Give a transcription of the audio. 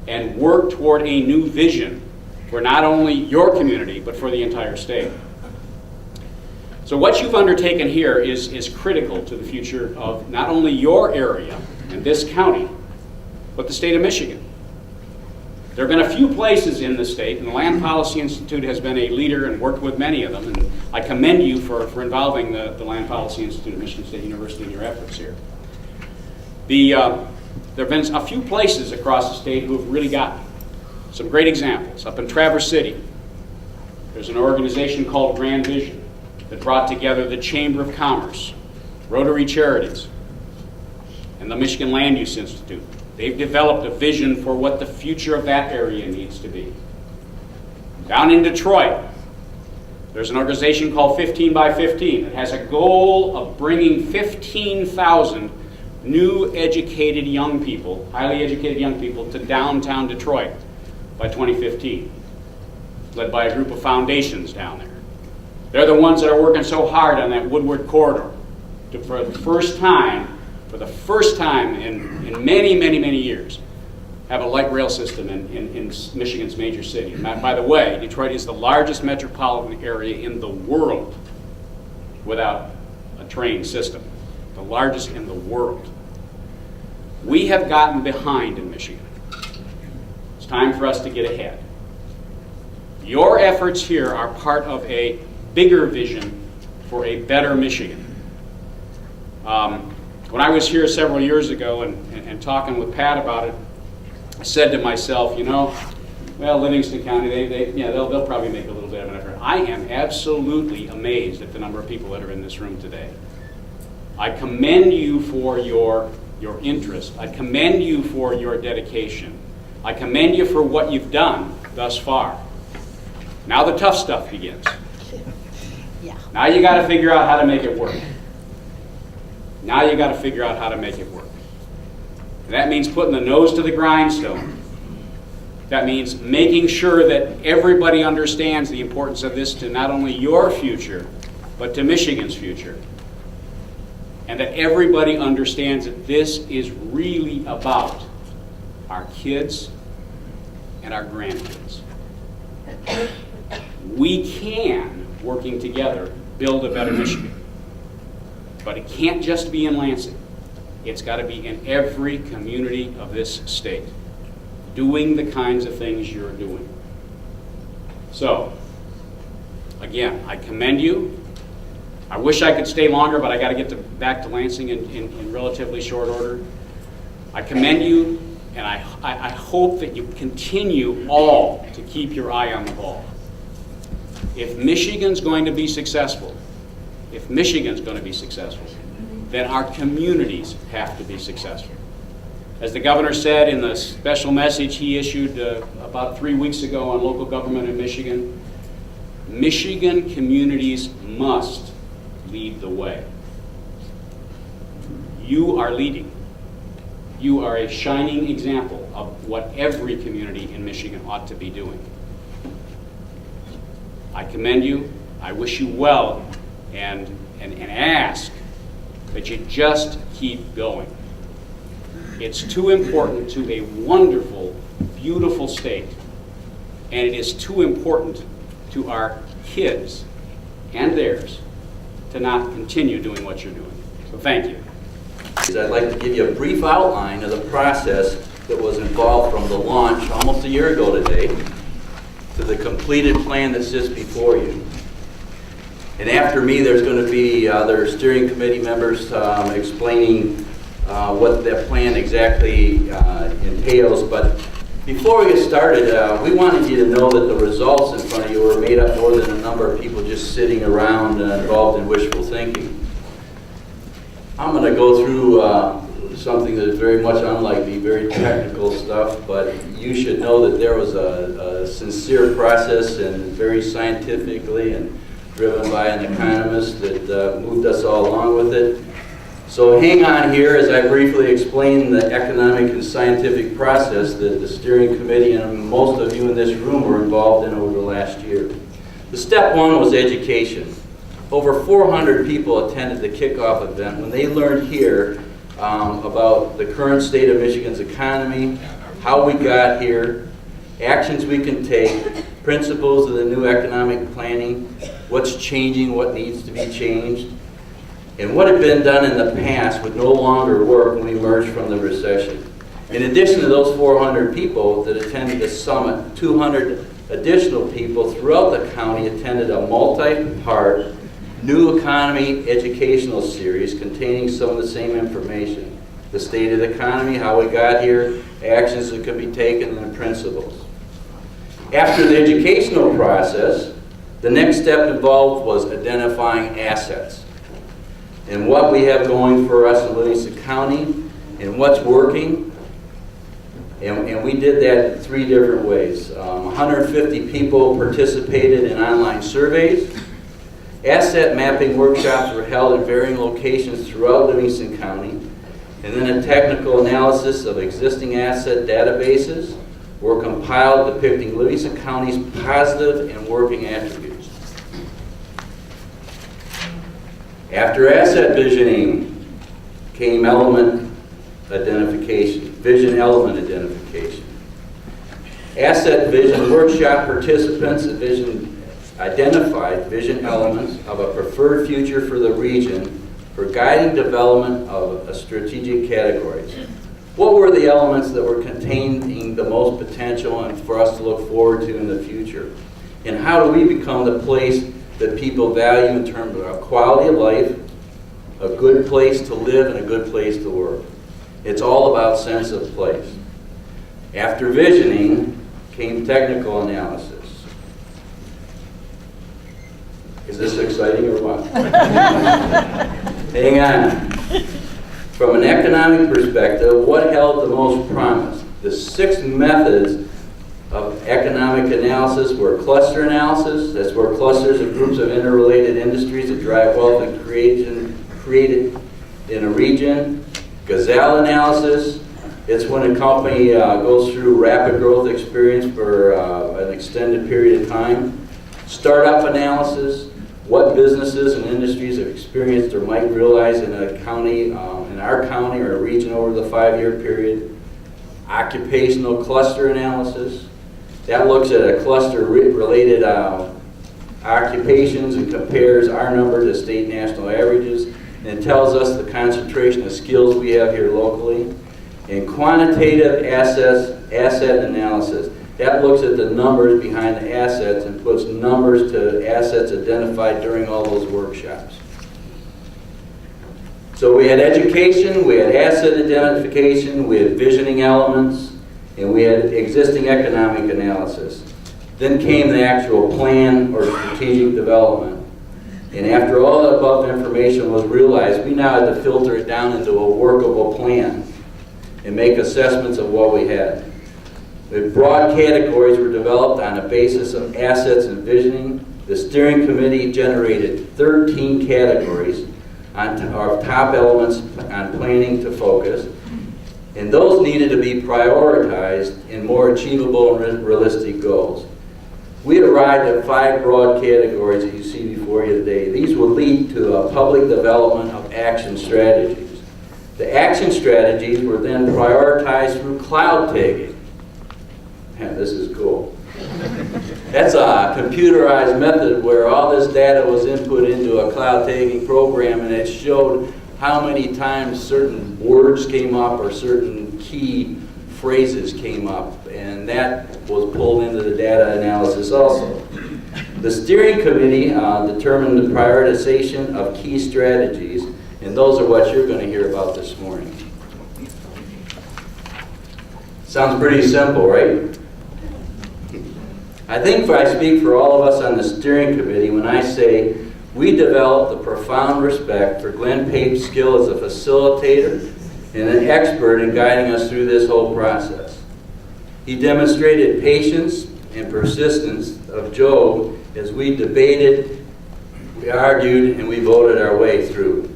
and work toward a new vision for not only your community, but for the entire state. So what you've undertaken here is critical to the future of not only your area and this county, but the state of Michigan. There have been a few places in the state, and the Land Policy Institute has been a leader and worked with many of them, and I commend you for involving the Land Policy Institute at Michigan State University in your efforts here. There have been a few places across the state who have really got some great examples. Up in Traverse City, there's an organization called Grand Vision that brought together the Chamber of Commerce, Rotary Charities, and the Michigan Land Use Institute. They've developed a vision for what the future of that area needs to be. Down in Detroit, there's an organization called 15 by 15 that has a goal of bringing 15,000 new educated young people, highly educated young people, to downtown Detroit by 2015, led by a group of foundations down there. They're the ones that are working so hard on that Woodward corridor to, for the first time in many, many, many years, have a light rail system in Michigan's major city. And by the way, Detroit is the largest metropolitan area in the world without a train system, the largest in the world. We have gotten behind in Michigan. It's time for us to get ahead. Your efforts here are part of a bigger vision for a better Michigan. When I was here several years ago and talking with Pat about it, I said to myself, you know, well, Livingston County, they'll probably make a little bit of an effort. I am absolutely amazed at the number of people that are in this room today. I commend you for your interest. I commend you for your dedication. I commend you for what you've done thus far. Now the tough stuff begins. Yeah. Now you got to figure out how to make it work. Now you got to figure out how to make it work. And that means putting the nose to the grindstone. That means making sure that everybody understands the importance of this to not only your future, but to Michigan's future. And that everybody understands that this is really about our kids and our grandkids. We can, working together, build a better Michigan. But it can't just be in Lansing. It's got to be in every community of this state, doing the kinds of things you're doing. So, again, I commend you. I wish I could stay longer, but I got to get back to Lansing in relatively short order. I commend you, and I hope that you continue all to keep your eye on the ball. If Michigan's going to be successful, then our communities have to be successful. As the governor said in the special message he issued about 3 weeks ago on local government in Michigan, Michigan communities must lead the way. You are leading. You are a shining example of what every community in Michigan ought to be doing. I commend you. I wish you well. And ask that you just keep going. It's too important to a wonderful, beautiful state, and it is too important to our kids and theirs to not continue doing what you're doing. So thank you. I'd like to give you a brief outline of the process that was involved from the launch almost a year ago today to the completed plan that sits before you. And after me, there's going to be other steering committee members explaining what that plan exactly entails. But before we get started, we wanted you to know that the results in front of you were made up more than a number of people just sitting around involved in wishful thinking. I'm going to go through something that is very much unlike the very technical stuff, but you should know that there was a sincere process and very scientifically and driven by an economist that moved us all along with it. So hang on here as I briefly explain the economic and scientific process that the steering committee and most of you in this room were involved in over the last year. The step one was education. Over 400 people attended the kickoff event when they learned here about the current state of Michigan's economy, how we got here, actions we can take, principles of the new economic planning, what's changing, what needs to be changed, and what had been done in the past would no longer work when we emerged from the recession. In addition to those 400 people that attended the summit, 200 additional people throughout the county attended a multi-part new economy educational series containing some of the same information. The state of the economy, how we got here, actions that could be taken, and principles. After the educational process, the next step involved was identifying assets and what we have going for us in Livingston County and what's working. And we did that in 3 different ways. 150 people participated in online surveys. Asset mapping workshops were held in varying locations throughout Livingston County. And then a technical analysis of existing asset databases were compiled depicting Livingston County's positive and working attributes. After asset visioning came element identification, vision element identification. Asset vision workshop participants identified vision elements of a preferred future for the region for guiding development of strategic categories. What were the elements that were containing the most potential and for us to look forward to in the future? And how do we become the place that people value in terms of quality of life, a good place to live, and a good place to work? It's all about sense of place. After visioning came technical analysis. Is this exciting or what? Hang on. From an economic perspective, what held the most promise? The 6 methods of economic analysis were cluster analysis. That's where clusters of groups of interrelated industries that drive wealth and created in a region. Gazelle analysis. It's when a company goes through rapid growth experience for an extended period of time. Startup analysis. What businesses and industries have experienced or might realize in a county, in our county or a region over the 5-year period. Occupational cluster analysis. That looks at a cluster related occupations and compares our number to state national averages, and it tells us the concentration of skills we have here locally. And quantitative asset analysis. That looks at the numbers behind the assets and puts numbers to assets identified during all those workshops. So we had education, we had asset identification, we had visioning elements, and we had existing economic analysis. Then came the actual plan or strategic development. And after all the above information was realized, we now had to filter it down into a workable plan and make assessments of what we had. The broad categories were developed on a basis of assets and visioning. The steering committee generated 13 categories of top elements on planning to focus, and those needed to be prioritized in more achievable and realistic goals. We arrived at 5 broad categories that you see before you today. These will lead to a public development of action strategies. The action strategies were then prioritized through cloud tagging. Yeah, this is cool. That's a computerized method where all this data was input into a cloud tagging program, and it showed how many times certain words came up or certain key phrases came up, and that was pulled into the data analysis also. The steering committee determined the prioritization of key strategies, and those are what you're going to hear about this morning. Sounds pretty simple, right? I think I speak for all of us on the steering committee when I say we developed a profound respect for Glenn Pape's skill as a facilitator and an expert in guiding us through this whole process. He demonstrated patience and persistence of Job as we debated, we argued, and we voted our way through.